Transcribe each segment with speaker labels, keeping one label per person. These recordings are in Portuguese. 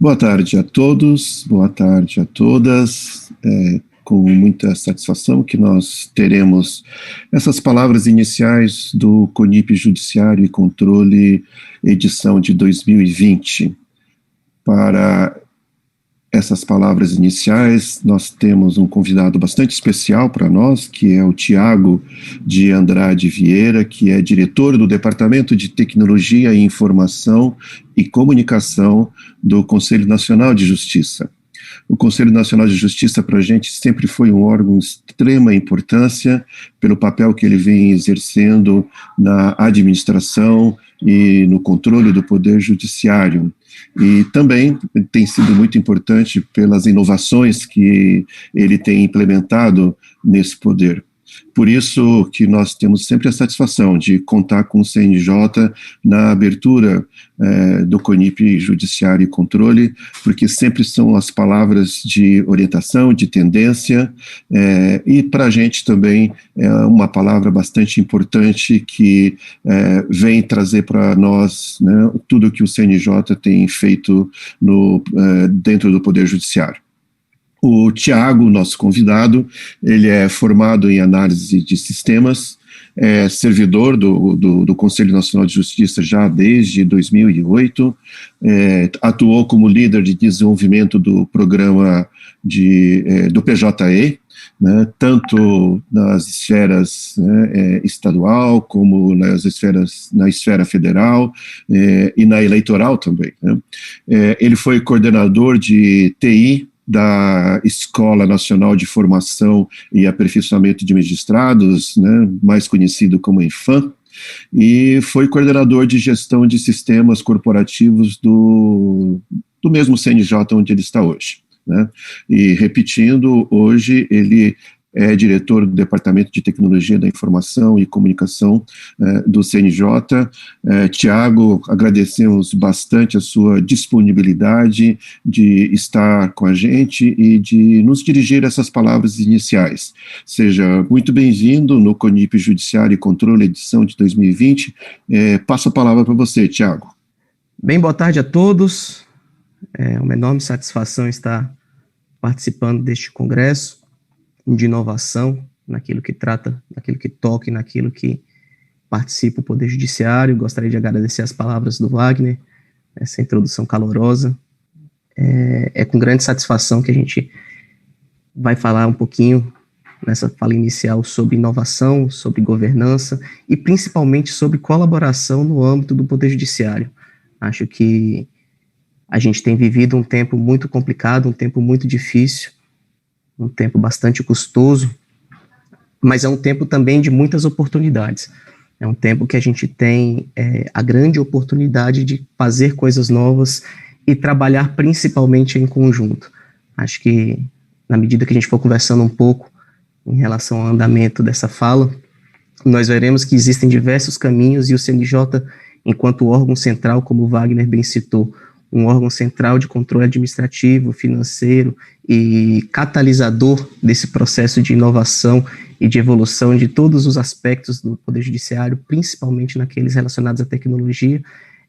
Speaker 1: Boa tarde a todos, boa tarde a todas. Com muita satisfação que nós teremos essas palavras iniciais do CONIP Judiciário e Controle, edição de 2020. Para essas palavras iniciais, nós temos um convidado bastante especial para nós, que é o Tiago de Andrade Vieira, que é diretor do Departamento de Tecnologia e Informação e Comunicação do Conselho Nacional de Justiça. O Conselho Nacional de Justiça, para a gente, sempre foi um órgão de extrema importância pelo papel que ele vem exercendo na administração e no controle do Poder Judiciário. E também tem sido muito importante pelas inovações que ele tem implementado nesse poder. Por isso que nós temos sempre a satisfação de contar com o CNJ na abertura do CONIP Judiciário e Controle, porque sempre são as palavras de orientação, de tendência, e para a gente também é uma palavra bastante importante que vem trazer para nós, né, tudo o que o CNJ tem feito dentro do Poder Judiciário. O Tiago, nosso convidado, ele é formado em análise de sistemas, é servidor do Conselho Nacional de Justiça já desde 2008, atuou como líder de desenvolvimento do programa do PJE, né, tanto nas esferas, né, estadual como na esfera federal e na eleitoral também, né. Ele foi coordenador de TI da Escola Nacional de Formação e Aperfeiçoamento de Magistrados, né, mais conhecido como ENFAM, e foi coordenador de gestão de sistemas corporativos do mesmo CNJ onde ele está hoje, né. E repetindo, hoje ele é diretor do Departamento de Tecnologia da Informação e Comunicação do CNJ. Tiago, agradecemos bastante a sua disponibilidade de estar com a gente e de nos dirigir essas palavras iniciais. Seja muito bem-vindo no CONIP Judiciário e Controle, edição de 2020. Passo a palavra para você, Tiago.
Speaker 2: Bem, boa tarde a todos. É uma enorme satisfação estar participando deste congresso de inovação, naquilo que trata, naquilo que toca e naquilo que participa o Poder Judiciário. Gostaria de agradecer as palavras do Wagner, essa introdução calorosa. É com grande satisfação que a gente vai falar um pouquinho, nessa fala inicial, sobre inovação, sobre governança e principalmente sobre colaboração no âmbito do Poder Judiciário. Acho que a gente tem vivido um tempo muito complicado, um tempo muito difícil, um tempo bastante custoso, mas é um tempo também de muitas oportunidades. É um tempo que a gente tem a grande oportunidade de fazer coisas novas e trabalhar principalmente em conjunto. Acho que, na medida que a gente for conversando um pouco em relação ao andamento dessa fala, nós veremos que existem diversos caminhos e o CNJ, enquanto órgão central, como o Wagner bem citou, um órgão central de controle administrativo, financeiro e catalisador desse processo de inovação e de evolução de todos os aspectos do Poder Judiciário, principalmente naqueles relacionados à tecnologia.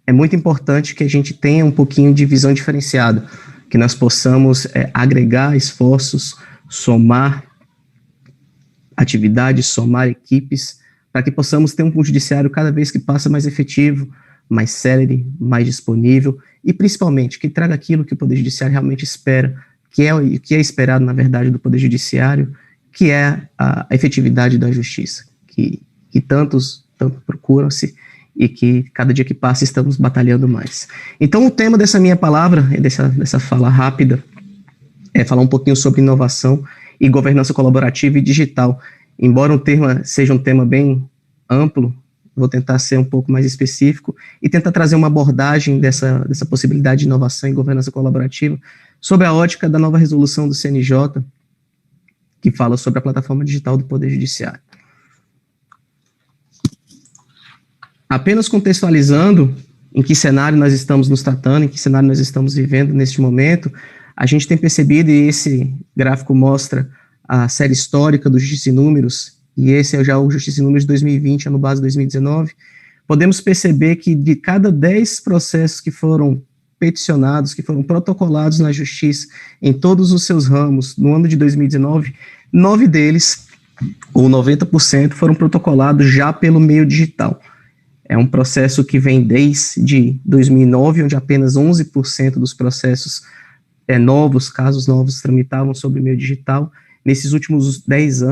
Speaker 2: É muito importante que a gente tenha um pouquinho de visão diferenciada, que nós possamos agregar esforços, somar atividades, somar equipes, para que possamos ter um judiciário cada vez que passa mais efetivo, mais célere, mais disponível e, principalmente, que traga aquilo que o Poder Judiciário realmente espera, que é esperado, na verdade, do Poder Judiciário, que é a efetividade da justiça, que tanto procuram-se e que, cada dia que passa, estamos batalhando mais. Então, o tema dessa minha palavra, dessa fala rápida, é falar um pouquinho sobre inovação e governança colaborativa e digital. Embora o tema seja um tema bem amplo, vou tentar ser um pouco mais específico e tentar trazer uma abordagem dessa possibilidade de inovação e governança colaborativa sob a ótica da nova resolução do CNJ, que fala sobre a plataforma digital do Poder Judiciário. Apenas contextualizando em que cenário nós estamos nos tratando, em que cenário nós estamos vivendo neste momento, a gente tem percebido, e esse gráfico mostra a série histórica do Justiça e Números, e esse é já o Justiça e Números de 2020, ano base 2019, podemos perceber que de cada 10 processos que foram peticionados, que foram protocolados na justiça em todos os seus ramos no ano de 2019, 9 deles, ou 90%, foram protocolados já pelo meio digital. É um processo que vem desde 2009, onde apenas 11% dos processos casos novos, tramitavam sobre meio digital. Nesses últimos 10,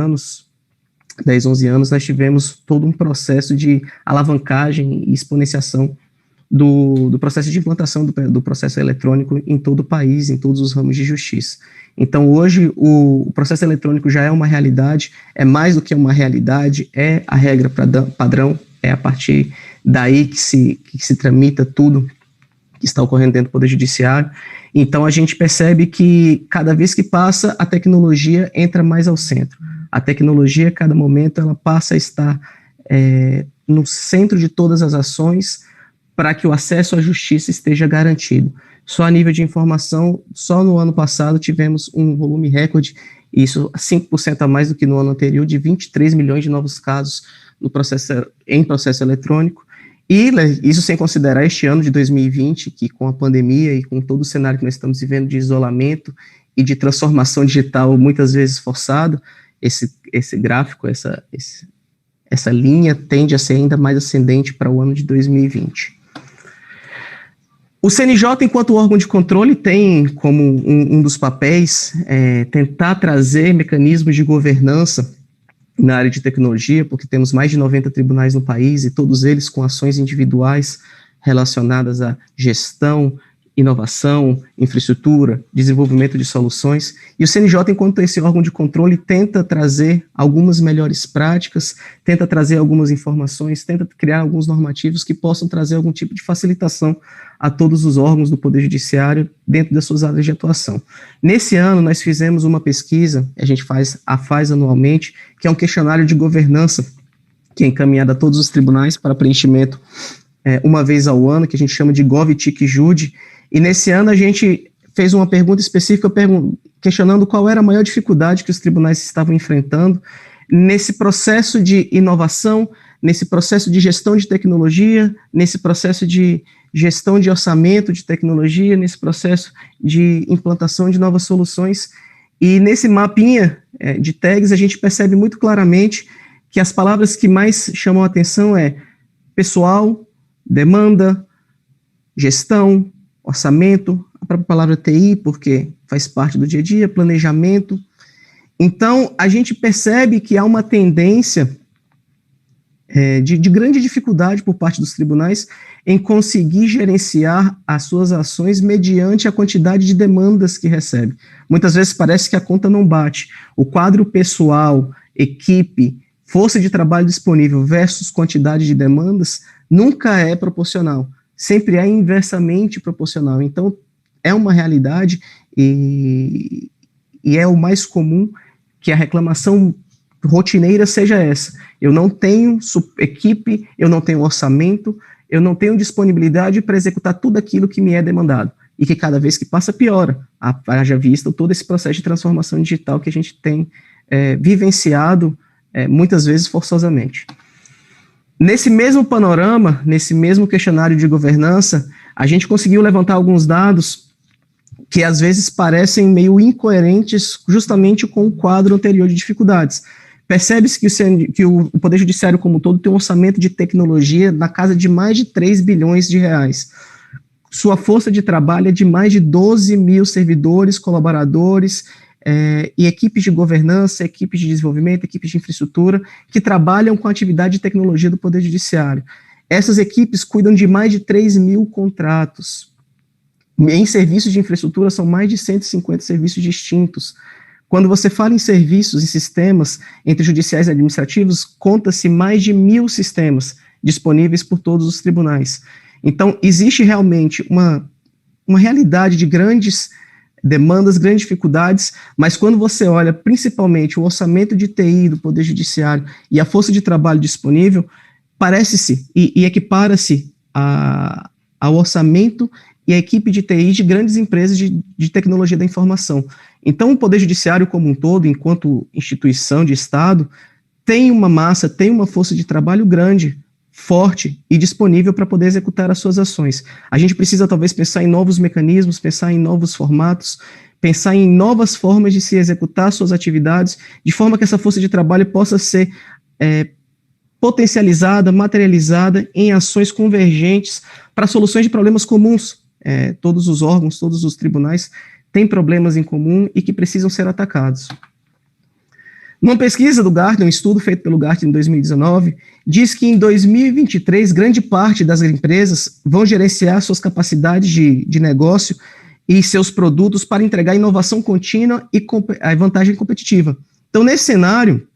Speaker 2: 11 anos, nós tivemos todo um processo de alavancagem e exponenciação do processo de implantação do processo eletrônico em todo o país, em todos os ramos de justiça. Então, hoje, o processo eletrônico já é uma realidade, é mais do que uma realidade, é a regra padrão, é a partir daí que se tramita tudo que está ocorrendo dentro do Poder Judiciário. Então, a gente percebe que, cada vez que passa, a tecnologia entra mais ao centro. A tecnologia, a cada momento, ela passa a estar no centro de todas as ações para que o acesso à justiça esteja garantido. Só a nível de informação, só no ano passado tivemos um volume recorde, isso 5% a mais do que no ano anterior, de 23 milhões de novos casos em processo eletrônico, e isso sem considerar este ano de 2020, que com a pandemia e com todo o cenário que nós estamos vivendo de isolamento e de transformação digital muitas vezes forçado, esse gráfico, essa linha tende a ser ainda mais ascendente para o ano de 2020. O CNJ, enquanto órgão de controle, tem como um dos papéis tentar trazer mecanismos de governança na área de tecnologia, porque temos mais de 90 tribunais no país e todos eles com ações individuais relacionadas à gestão, inovação, infraestrutura, desenvolvimento de soluções, e o CNJ, enquanto esse órgão de controle, tenta trazer algumas melhores práticas, tenta trazer algumas informações, tenta criar alguns normativos que possam trazer algum tipo de facilitação a todos os órgãos do Poder Judiciário dentro das suas áreas de atuação. Nesse ano, nós fizemos uma pesquisa, a gente faz anualmente, que é um questionário de governança, que é encaminhado a todos os tribunais para preenchimento uma vez ao ano, que a gente chama de GovTIC-Jude, e nesse ano a gente fez uma pergunta específica questionando qual era a maior dificuldade que os tribunais estavam enfrentando nesse processo de inovação, nesse processo de gestão de tecnologia, nesse processo de gestão de orçamento de tecnologia, nesse processo de implantação de novas soluções. E nesse mapinha de tags a gente percebe muito claramente que as palavras que mais chamam a atenção é pessoal, demanda, gestão, orçamento, a própria palavra TI, porque faz parte do dia a dia, planejamento. Então, a gente percebe que há uma tendência de grande dificuldade por parte dos tribunais em conseguir gerenciar as suas ações mediante a quantidade de demandas que recebe. Muitas vezes parece que a conta não bate. O quadro pessoal, equipe, força de trabalho disponível versus quantidade de demandas nunca é proporcional. Sempre é inversamente proporcional. Então, é uma realidade e é o mais comum que a reclamação rotineira seja essa. Eu não tenho equipe, eu não tenho orçamento, eu não tenho disponibilidade para executar tudo aquilo que me é demandado. E que cada vez que passa, piora. Haja vista todo esse processo de transformação digital que a gente tem vivenciado muitas vezes forçosamente. Nesse mesmo panorama, nesse mesmo questionário de governança, a gente conseguiu levantar alguns dados que às vezes parecem meio incoerentes justamente com o quadro anterior de dificuldades. Percebe-se que o Poder Judiciário como um todo tem um orçamento de tecnologia na casa de mais de 3 bilhões de reais. Sua força de trabalho é de mais de 12 mil servidores, colaboradores, e equipes de governança, equipes de desenvolvimento, equipes de infraestrutura, que trabalham com a atividade de tecnologia do Poder Judiciário. Essas equipes cuidam de mais de 3 mil contratos. Em serviços de infraestrutura, são mais de 150 serviços distintos. Quando você fala em serviços e sistemas entre judiciais e administrativos, conta-se mais de 1.000 sistemas disponíveis por todos os tribunais. Então, existe realmente uma realidade de grandes demandas, grandes dificuldades, mas quando você olha principalmente o orçamento de TI do Poder Judiciário e a força de trabalho disponível, parece-se e equipara-se ao orçamento e a equipe de TI de grandes empresas de tecnologia da informação. Então, o Poder Judiciário como um todo, enquanto instituição de Estado, tem uma massa, tem uma força de trabalho grande forte e disponível para poder executar as suas ações. A gente precisa talvez pensar em novos mecanismos, pensar em novos formatos, pensar em novas formas de se executar suas atividades, de forma que essa força de trabalho possa ser potencializada, materializada em ações convergentes para soluções de problemas comuns. Todos os órgãos, todos os tribunais têm problemas em comum e que precisam ser atacados. Numa pesquisa do Gartner, um estudo feito pelo Gartner em 2019, diz que em 2023, grande parte das empresas vão gerenciar suas capacidades de negócio e seus produtos para entregar inovação contínua e a vantagem competitiva. Então, nesse cenário,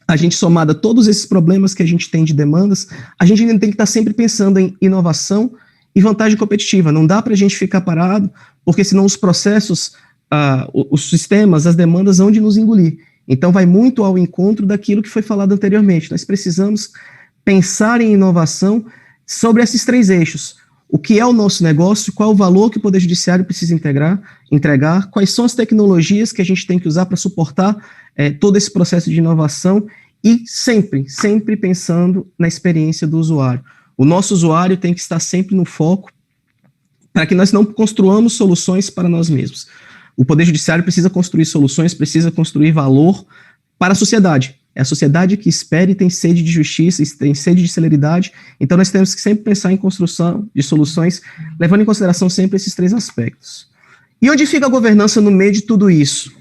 Speaker 2: a gente somada a todos esses problemas que a gente tem de demandas, a gente ainda tem que estar sempre pensando em inovação e vantagem competitiva. Não dá para a gente ficar parado, porque senão os processos, os sistemas, as demandas vão de nos engolir. Então, vai muito ao encontro daquilo que foi falado anteriormente. Nós precisamos pensar em inovação sobre esses 3 eixos. O que é o nosso negócio, qual o valor que o Poder Judiciário precisa entregar, quais são as tecnologias que a gente tem que usar para suportar todo esse processo de inovação e sempre pensando na experiência do usuário. O nosso usuário tem que estar sempre no foco para que nós não construamos soluções para nós mesmos. O Poder Judiciário precisa construir soluções, precisa construir valor para a sociedade. É a sociedade que espera e tem sede de justiça, tem sede de celeridade. Então, nós temos que sempre pensar em construção de soluções, levando em consideração sempre esses 3 aspectos. E onde fica a governança no meio de tudo isso?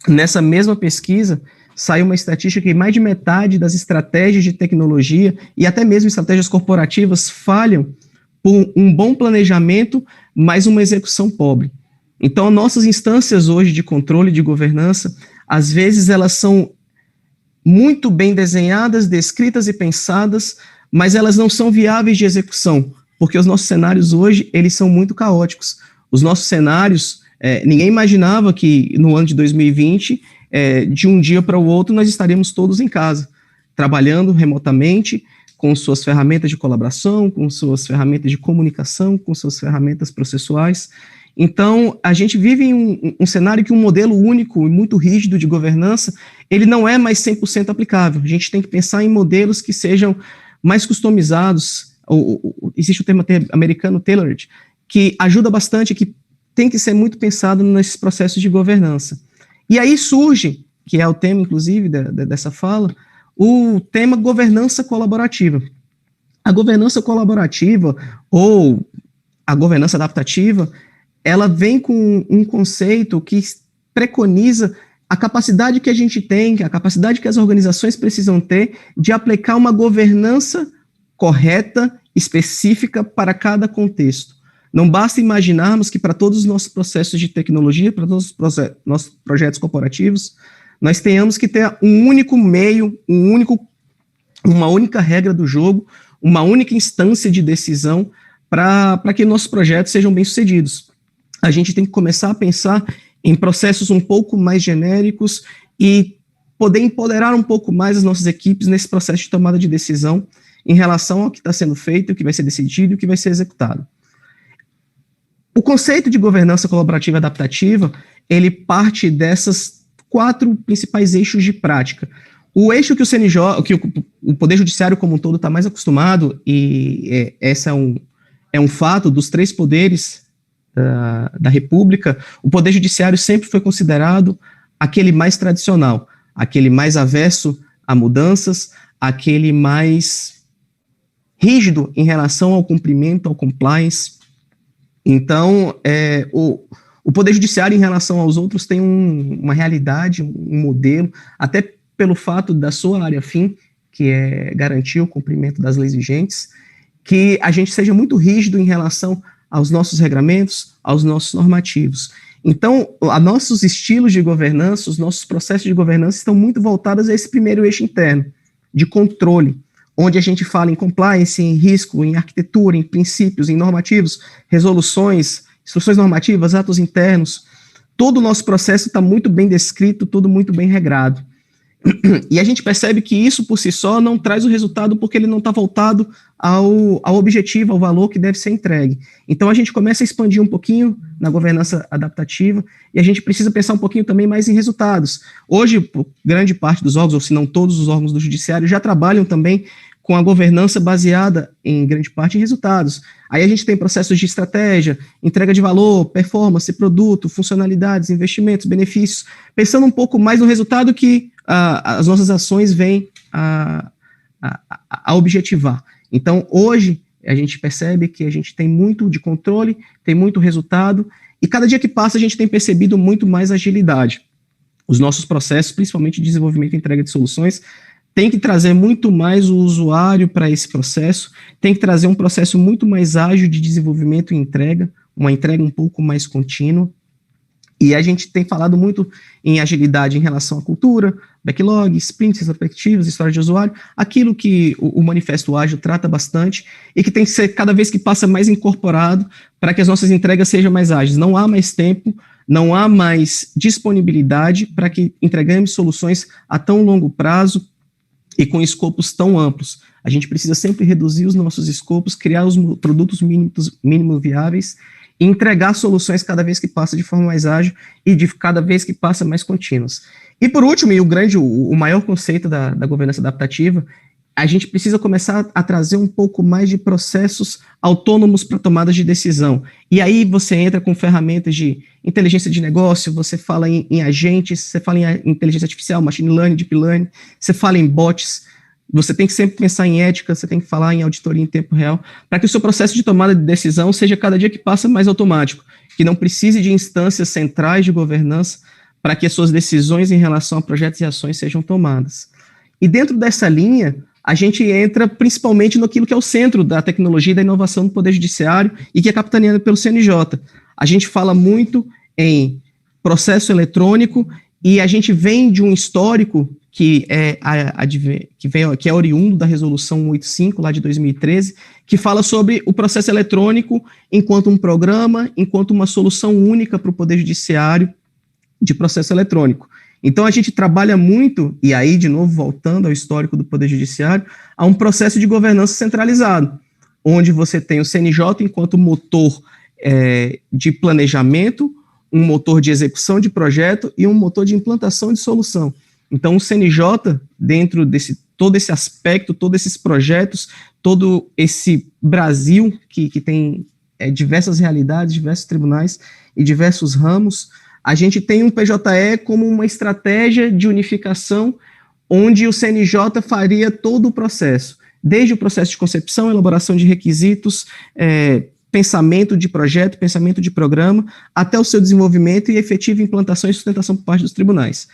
Speaker 2: Nessa mesma pesquisa, saiu uma estatística que mais de metade das estratégias de tecnologia e até mesmo estratégias corporativas falham por um bom planejamento, mas uma execução pobre. Então, nossas instâncias hoje de controle e de governança, às vezes elas são muito bem desenhadas, descritas e pensadas, mas elas não são viáveis de execução, porque os nossos cenários hoje, eles são muito caóticos. Os nossos cenários, ninguém imaginava que no ano de 2020, de um dia para o outro, nós estaríamos todos em casa, trabalhando remotamente, com suas ferramentas de colaboração, com suas ferramentas de comunicação, com suas ferramentas processuais. Então, a gente vive em um cenário que um modelo único e muito rígido de governança, ele não é mais 100% aplicável. A gente tem que pensar em modelos que sejam mais customizados. Existe o termo americano tailored, que ajuda bastante, que tem que ser muito pensado nesses processos de governança. E aí surge, que é o tema, inclusive, dessa fala, o tema governança colaborativa. A governança colaborativa, ou a governança adaptativa, ela vem com um conceito que preconiza a capacidade que a gente tem, a capacidade que as organizações precisam ter de aplicar uma governança correta, específica para cada contexto. Não basta imaginarmos que para todos os nossos processos de tecnologia, para todos os nossos projetos corporativos, nós tenhamos que ter um único meio, uma única regra do jogo, uma única instância de decisão para que nossos projetos sejam bem-sucedidos. A gente tem que começar a pensar em processos um pouco mais genéricos e poder empoderar um pouco mais as nossas equipes nesse processo de tomada de decisão em relação ao que está sendo feito, o que vai ser decidido e o que vai ser executado. O conceito de governança colaborativa adaptativa, ele parte dessas 4 principais eixos de prática. O eixo que o CNJ, que o Poder Judiciário como um todo está mais acostumado, e esse é um fato dos 3 poderes da República, o Poder Judiciário sempre foi considerado aquele mais tradicional, aquele mais averso a mudanças, aquele mais rígido em relação ao cumprimento, ao compliance. Então, o Poder Judiciário em relação aos outros tem uma realidade, um modelo, até pelo fato da sua área fim, que é garantir o cumprimento das leis vigentes, que a gente seja muito rígido em relação aos nossos regramentos, aos nossos normativos. Então, nossos estilos de governança, os nossos processos de governança estão muito voltados a esse primeiro eixo interno, de controle, onde a gente fala em compliance, em risco, em arquitetura, em princípios, em normativos, resoluções, instruções normativas, atos internos. Todo o nosso processo está muito bem descrito, tudo muito bem regrado. E a gente percebe que isso por si só não traz o resultado porque ele não está voltado ao objetivo, ao valor que deve ser entregue. Então a gente começa a expandir um pouquinho na governança adaptativa e a gente precisa pensar um pouquinho também mais em resultados. Hoje, grande parte dos órgãos, ou se não todos os órgãos do judiciário, já trabalham também com a governança baseada, em grande parte, em resultados. Aí a gente tem processos de estratégia, entrega de valor, performance, produto, funcionalidades, investimentos, benefícios, pensando um pouco mais no resultado que as nossas ações vêm a objetivar. Então, hoje, a gente percebe que a gente tem muito de controle, tem muito resultado, e cada dia que passa a gente tem percebido muito mais agilidade. Os nossos processos, principalmente de desenvolvimento e entrega de soluções, tem que trazer muito mais o usuário para esse processo, tem que trazer um processo muito mais ágil de desenvolvimento e entrega, uma entrega um pouco mais contínua. E a gente tem falado muito em agilidade em relação à cultura, backlog, sprints, perspectivas, história de usuário, aquilo que o Manifesto Ágil trata bastante e que tem que ser cada vez que passa mais incorporado para que as nossas entregas sejam mais ágeis. Não há mais tempo, não há mais disponibilidade para que entregamos soluções a tão longo prazo e com escopos tão amplos. A gente precisa sempre reduzir os nossos escopos, criar os produtos mínimos viáveis e entregar soluções cada vez que passa de forma mais ágil e de cada vez que passa mais contínuas. E por último, e o maior conceito da governança adaptativa, a gente precisa começar a trazer um pouco mais de processos autônomos para tomadas de decisão. E aí você entra com ferramentas de inteligência de negócio, você fala em agentes, você fala em inteligência artificial, machine learning, deep learning, você fala em bots. Você tem que sempre pensar em ética, você tem que falar em auditoria em tempo real, para que o seu processo de tomada de decisão seja cada dia que passa mais automático, que não precise de instâncias centrais de governança para que as suas decisões em relação a projetos e ações sejam tomadas. E dentro dessa linha, a gente entra principalmente naquilo que é o centro da tecnologia e da inovação do Poder Judiciário e que é capitaneado pelo CNJ. A gente fala muito em processo eletrônico e a gente vem de um histórico que é oriundo da Resolução 185, lá de 2013, que fala sobre o processo eletrônico enquanto um programa, enquanto uma solução única para o Poder Judiciário de processo eletrônico. Então, a gente trabalha muito, e aí, de novo, voltando ao histórico do Poder Judiciário, a um processo de governança centralizado, onde você tem o CNJ enquanto motor de planejamento, um motor de execução de projeto e um motor de implantação de solução. Então, o CNJ, dentro desse todo esse aspecto, todos esses projetos, todo esse Brasil que tem diversas realidades, diversos tribunais e diversos ramos, a gente tem um PJE como uma estratégia de unificação onde o CNJ faria todo o processo, desde o processo de concepção, elaboração de requisitos, pensamento de projeto, pensamento de programa, até o seu desenvolvimento e efetiva implantação e sustentação por parte dos tribunais.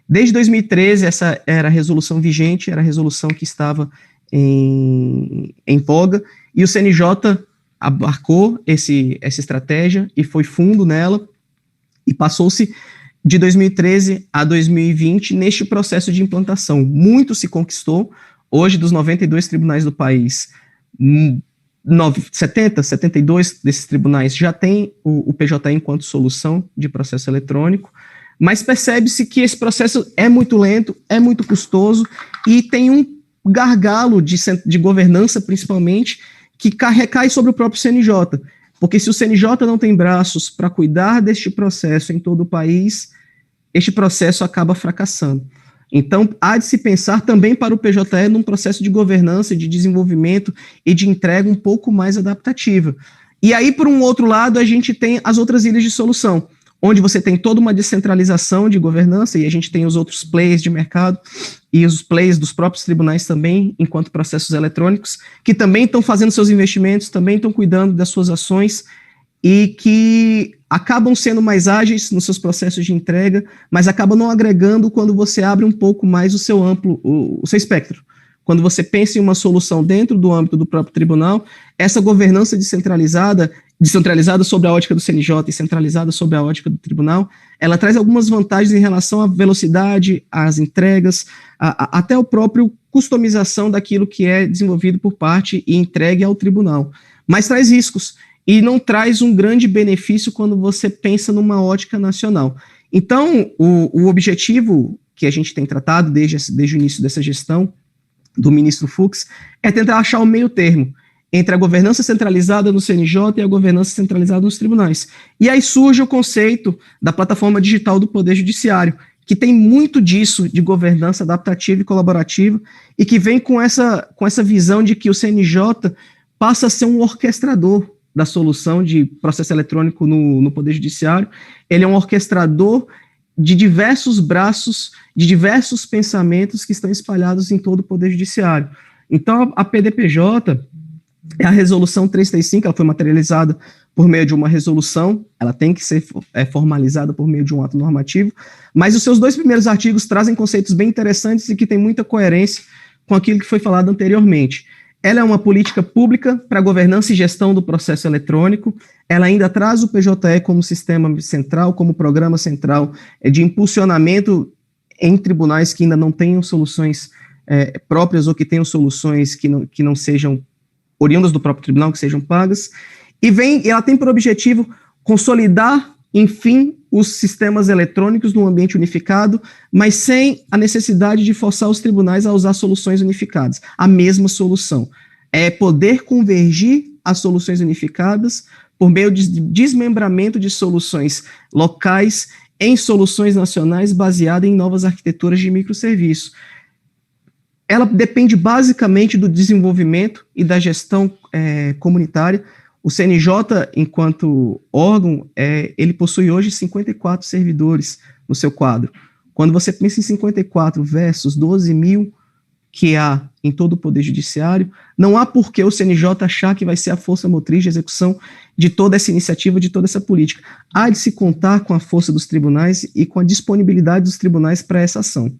Speaker 2: Desde 2013, essa era a resolução vigente, era a resolução que estava em voga, e o CNJ abarcou essa estratégia e foi fundo nela, e passou-se de 2013 a 2020 neste processo de implantação. Muito se conquistou. Hoje, dos 92 tribunais do país, 72 desses tribunais já têm o PJE enquanto solução de processo eletrônico, mas percebe-se que esse processo é muito lento, é muito custoso e tem um gargalo de governança, principalmente, que recai sobre o próprio CNJ. Porque se o CNJ não tem braços para cuidar deste processo em todo o país, este processo acaba fracassando. Então, há de se pensar também para o PJE num processo de governança, de desenvolvimento e de entrega um pouco mais adaptativa. E aí, por um outro lado, a gente tem as outras ilhas de solução, onde você tem toda uma descentralização de governança, e a gente tem os outros players de mercado e os players dos próprios tribunais também, enquanto processos eletrônicos, que também estão fazendo seus investimentos, também estão cuidando das suas ações, e que acabam sendo mais ágeis nos seus processos de entrega, mas acabam não agregando quando você abre um pouco mais o seu seu espectro. Quando você pensa em uma solução dentro do âmbito do próprio tribunal, essa governança descentralizada sobre a ótica do CNJ e centralizada sobre a ótica do tribunal, ela traz algumas vantagens em relação à velocidade, às entregas, até a própria customização daquilo que é desenvolvido por parte e entregue ao tribunal. Mas traz riscos e não traz um grande benefício quando você pensa numa ótica nacional. Então, o objetivo que a gente tem tratado desde o início dessa gestão do ministro Fux é tentar achar o meio termo entre a governança centralizada no CNJ e a governança centralizada nos tribunais. E aí surge o conceito da plataforma digital do Poder Judiciário, que tem muito disso de governança adaptativa e colaborativa, e que vem com essa visão de que o CNJ passa a ser um orquestrador da solução de processo eletrônico no Poder Judiciário. Ele é um orquestrador de diversos braços, de diversos pensamentos que estão espalhados em todo o Poder Judiciário. Então, a PDPJ é a resolução 335, ela foi materializada por meio de uma resolução, ela tem que ser formalizada por meio de um ato normativo, mas os seus 2 primeiros artigos trazem conceitos bem interessantes e que têm muita coerência com aquilo que foi falado anteriormente. Ela é uma política pública para governança e gestão do processo eletrônico, ela ainda traz o PJE como sistema central, como programa central de impulsionamento em tribunais que ainda não tenham soluções próprias ou que tenham soluções que não sejam oriundas do próprio tribunal, que sejam pagas, e ela tem por objetivo consolidar, enfim, os sistemas eletrônicos num ambiente unificado, mas sem a necessidade de forçar os tribunais a usar soluções unificadas. A mesma solução é poder convergir as soluções unificadas por meio de desmembramento de soluções locais em soluções nacionais baseadas em novas arquiteturas de microserviço. Ela depende basicamente do desenvolvimento e da gestão comunitária. O CNJ, enquanto órgão, ele possui hoje 54 servidores no seu quadro. Quando você pensa em 54 versus 12 mil que há em todo o Poder Judiciário, não há por que o CNJ achar que vai ser a força motriz de execução de toda essa iniciativa, de toda essa política. Há de se contar com a força dos tribunais e com a disponibilidade dos tribunais para essa ação.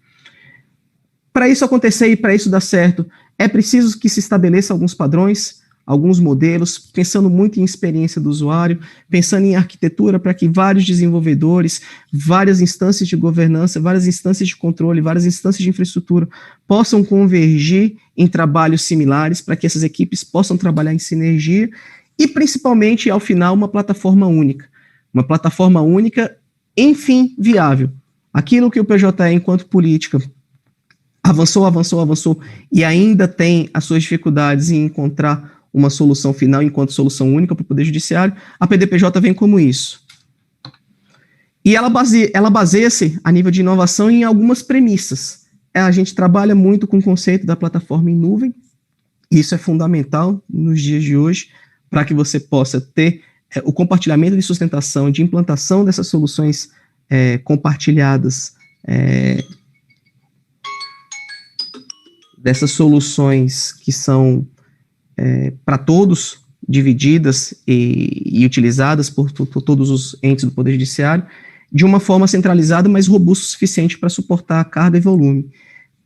Speaker 2: Para isso acontecer e para isso dar certo, é preciso que se estabeleça alguns padrões, alguns modelos, pensando muito em experiência do usuário, pensando em arquitetura para que vários desenvolvedores, várias instâncias de governança, várias instâncias de controle, várias instâncias de infraestrutura possam convergir em trabalhos similares, para que essas equipes possam trabalhar em sinergia e, principalmente, ao final, uma plataforma única, enfim, viável. Aquilo que o PJE, enquanto política, avançou e ainda tem as suas dificuldades em encontrar uma solução final enquanto solução única para o Poder Judiciário, a PDPJ vem como isso. E ela baseia-se, a nível de inovação, em algumas premissas. A gente trabalha muito com o conceito da plataforma em nuvem, e isso é fundamental nos dias de hoje, para que você possa ter o compartilhamento de sustentação, de implantação dessas soluções compartilhadas, dessas soluções que são para todos, divididas e utilizadas por todos os entes do Poder Judiciário, de uma forma centralizada, mas robusta o suficiente para suportar a carga e volume.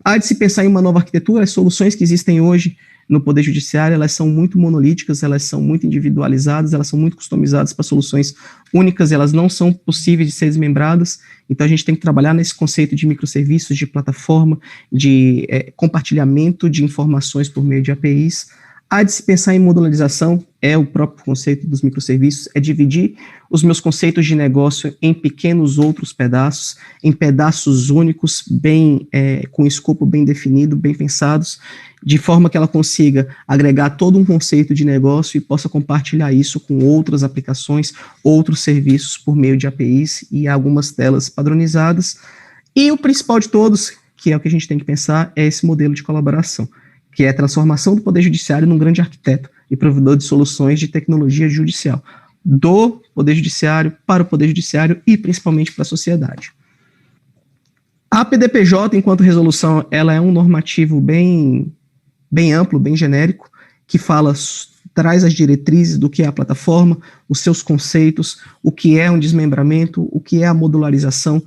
Speaker 2: Há de se pensar em uma nova arquitetura. As soluções que existem hoje no Poder Judiciário, elas são muito monolíticas, elas são muito individualizadas, elas são muito customizadas para soluções únicas, elas não são possíveis de ser desmembradas. Então a gente tem que trabalhar nesse conceito de microserviços, de plataforma, de compartilhamento de informações por meio de APIs. Há de se pensar em modularização, é o próprio conceito dos microserviços, é dividir os meus conceitos de negócio em pequenos outros pedaços, em pedaços únicos, com escopo bem definido, bem pensados, de forma que ela consiga agregar todo um conceito de negócio e possa compartilhar isso com outras aplicações, outros serviços por meio de APIs e algumas delas padronizadas. E o principal de todos, que é o que a gente tem que pensar, é esse modelo de colaboração, que é a transformação do Poder Judiciário num grande arquiteto e provedor de soluções de tecnologia judicial, do Poder Judiciário para o Poder Judiciário e principalmente para a sociedade. A PDPJ, enquanto resolução, ela é um normativo bem amplo, bem genérico, que traz as diretrizes do que é a plataforma, os seus conceitos, o que é um desmembramento, o que é a modularização,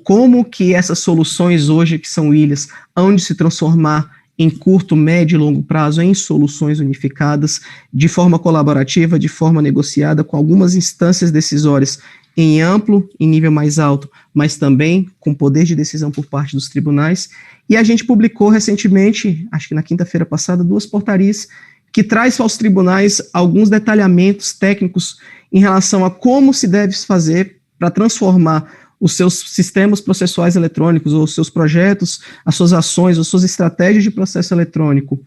Speaker 2: como que essas soluções hoje, que são ilhas, hão de se transformar em curto, médio e longo prazo em soluções unificadas, de forma colaborativa, de forma negociada, com algumas instâncias decisórias em amplo, em nível mais alto, mas também com poder de decisão por parte dos tribunais. E a gente publicou recentemente, acho que na quinta-feira passada, 2 portarias que traz aos tribunais alguns detalhamentos técnicos em relação a como se deve fazer para transformar os seus sistemas processuais eletrônicos, ou os seus projetos, as suas ações, as suas estratégias de processo eletrônico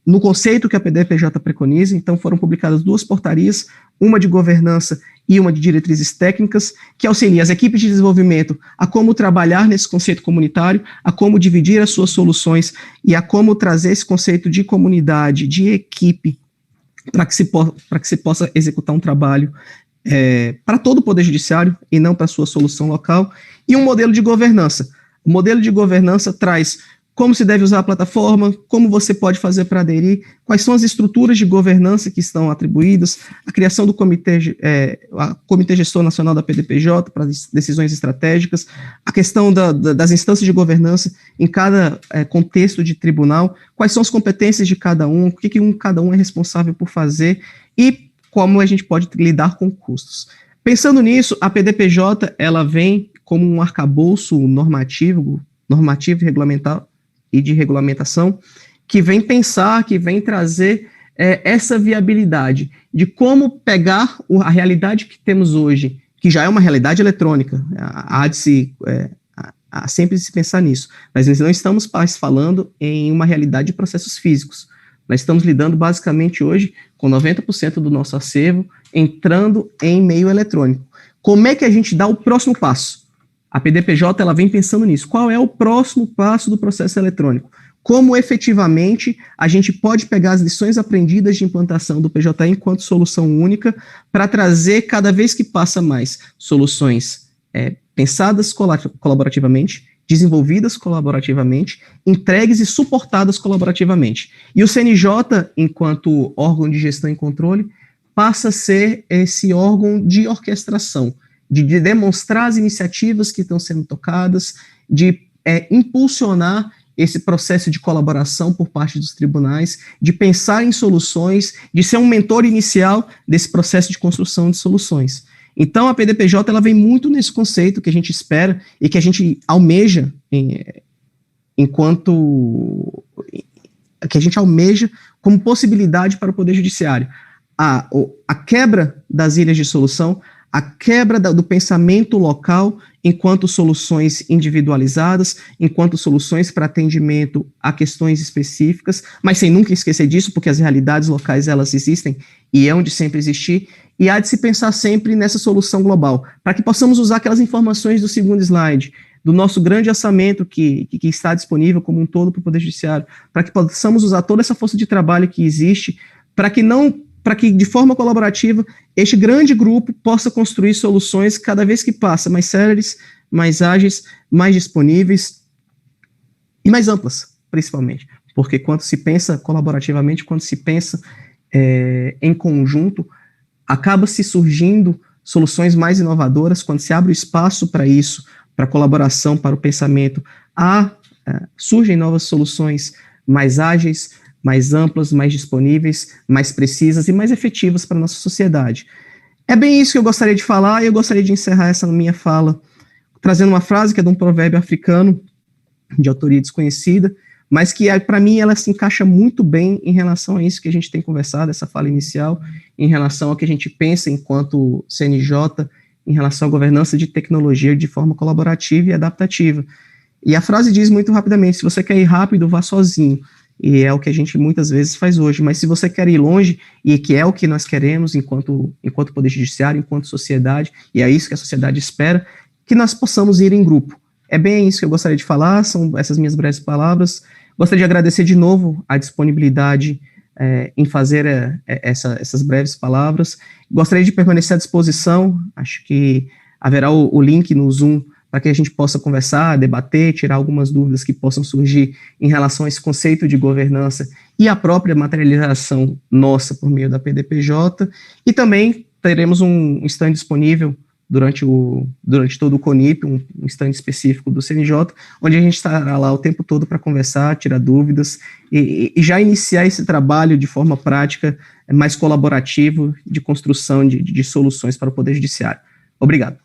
Speaker 2: no conceito que a PDPJ preconiza. Então foram publicadas 2 portarias, uma de governança e uma de diretrizes técnicas, que auxilia as equipes de desenvolvimento a como trabalhar nesse conceito comunitário, a como dividir as suas soluções e a como trazer esse conceito de comunidade, de equipe, para que se possa executar um trabalho para todo o Poder Judiciário e não para a sua solução local, e um modelo de governança. O modelo de governança traz como se deve usar a plataforma, como você pode fazer para aderir, quais são as estruturas de governança que estão atribuídas, a criação do Comitê Gestor Nacional da PDPJ para decisões estratégicas, a questão das instâncias de governança em cada contexto de tribunal, quais são as competências de cada um, o que cada um é responsável por fazer e como a gente pode lidar com custos. Pensando nisso, a PDPJ ela vem como um arcabouço normativo e regulamentar e de regulamentação, que vem pensar, que vem trazer essa viabilidade de como pegar a realidade que temos hoje, que já é uma realidade eletrônica, há sempre se pensar nisso, mas nós não estamos mais falando em uma realidade de processos físicos, nós estamos lidando basicamente hoje com 90% do nosso acervo entrando em meio eletrônico. Como é que a gente dá o próximo passo? A PDPJ ela vem pensando nisso. Qual é o próximo passo do processo eletrônico? Como efetivamente a gente pode pegar as lições aprendidas de implantação do PJE enquanto solução única para trazer cada vez que passa mais soluções pensadas colaborativamente, desenvolvidas colaborativamente, entregues e suportadas colaborativamente. E o CNJ, enquanto órgão de gestão e controle, passa a ser esse órgão de orquestração, de demonstrar as iniciativas que estão sendo tocadas, de impulsionar esse processo de colaboração por parte dos tribunais, de pensar em soluções, de ser um mentor inicial desse processo de construção de soluções. Então, a PDPJ ela vem muito nesse conceito que a gente espera e que a gente almeja que a gente almeja como possibilidade para o Poder Judiciário. A quebra das ilhas de solução, a quebra do pensamento local enquanto soluções individualizadas, enquanto soluções para atendimento a questões específicas, mas sem nunca esquecer disso, porque as realidades locais elas existem e é onde sempre existir, e há de se pensar sempre nessa solução global, para que possamos usar aquelas informações do segundo slide, do nosso grande orçamento que está disponível como um todo para o Poder Judiciário, para que possamos usar toda essa força de trabalho que existe, para que de forma colaborativa este grande grupo possa construir soluções cada vez que passa mais céleres, mais ágeis, mais disponíveis e mais amplas, principalmente. Porque quando se pensa colaborativamente, quando se pensa em conjunto, acaba se surgindo soluções mais inovadoras, quando se abre o espaço para isso, para colaboração, para o pensamento, surgem novas soluções mais ágeis, mais amplas, mais disponíveis, mais precisas e mais efetivas para a nossa sociedade. É bem isso que eu gostaria de falar, e eu gostaria de encerrar essa minha fala trazendo uma frase que é de um provérbio africano, de autoria desconhecida, mas que, para mim, ela se encaixa muito bem em relação a isso que a gente tem conversado, essa fala inicial, em relação ao que a gente pensa enquanto CNJ, em relação à governança de tecnologia de forma colaborativa e adaptativa. E a frase diz muito rapidamente: se você quer ir rápido, vá sozinho. E é o que a gente muitas vezes faz hoje, mas se você quer ir longe, e que é o que nós queremos enquanto Poder Judiciário, enquanto sociedade, e é isso que a sociedade espera, que nós possamos ir em grupo. É bem isso que eu gostaria de falar, são essas minhas breves palavras. Gostaria de agradecer de novo a disponibilidade em fazer essas breves palavras. Gostaria de permanecer à disposição, acho que haverá o link no Zoom para que a gente possa conversar, debater, tirar algumas dúvidas que possam surgir em relação a esse conceito de governança e a própria materialização nossa por meio da PDPJ, e também teremos um stand disponível durante todo o CONIP, um stand específico do CNJ, onde a gente estará lá o tempo todo para conversar, tirar dúvidas e já iniciar esse trabalho de forma prática, mais colaborativo, de construção de soluções para o Poder Judiciário. Obrigado.